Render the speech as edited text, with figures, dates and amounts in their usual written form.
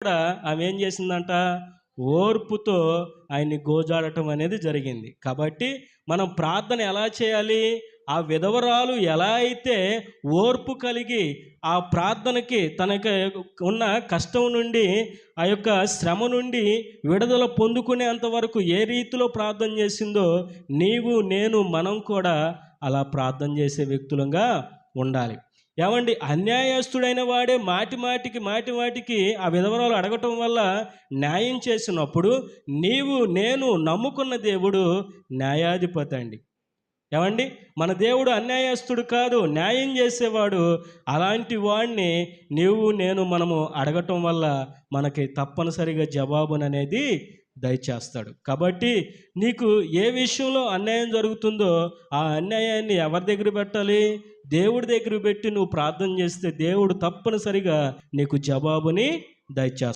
కూడా ఆమె ఏం చేసిందంట? ఓర్పుతో ఆయన్ని గోజాడటం అనేది జరిగింది. కాబట్టి మనం ప్రార్థన ఎలా చేయాలి? ఆ విధవరాలు ఎలా అయితే ఓర్పు కలిగి ఆ ప్రార్థనకి తనకి ఉన్న కష్టం నుండి, ఆ యొక్క శ్రమ నుండి విడుదల పొందుకునేంత వరకు ఏ రీతిలో ప్రార్థన చేసిందో, నీవు, నేను, మనం కూడా అలా ప్రార్థన చేసే వ్యక్తులంగా ఉండాలి. ఏవండి, అన్యాయస్తుడైన వాడే మాటి మాటికి ఆ విధవరాలు అడగటం వల్ల న్యాయం చేసినప్పుడు, నీవు, నేను నమ్ముకున్న దేవుడు న్యాయాధిపతి అండి. ఏవండి, మన దేవుడు అన్యాయస్తుడు కాదు, న్యాయం చేసేవాడు. అలాంటి వాడిని నీవు, నేను, మనము అడగటం వల్ల మనకి తప్పనిసరిగా జవాబుననేది దయచేస్తాడు. కాబట్టి నీకు ఏ విషయంలో అన్యాయం జరుగుతుందో ఆ అన్యాయాన్ని ఎవరి దగ్గర పెట్టాలి? దేవుడి దగ్గర పెట్టి నువ్వు ప్రార్థన చేస్తే దేవుడు తప్పనిసరిగా నీకు జవాబుని దయచేస్తాడు.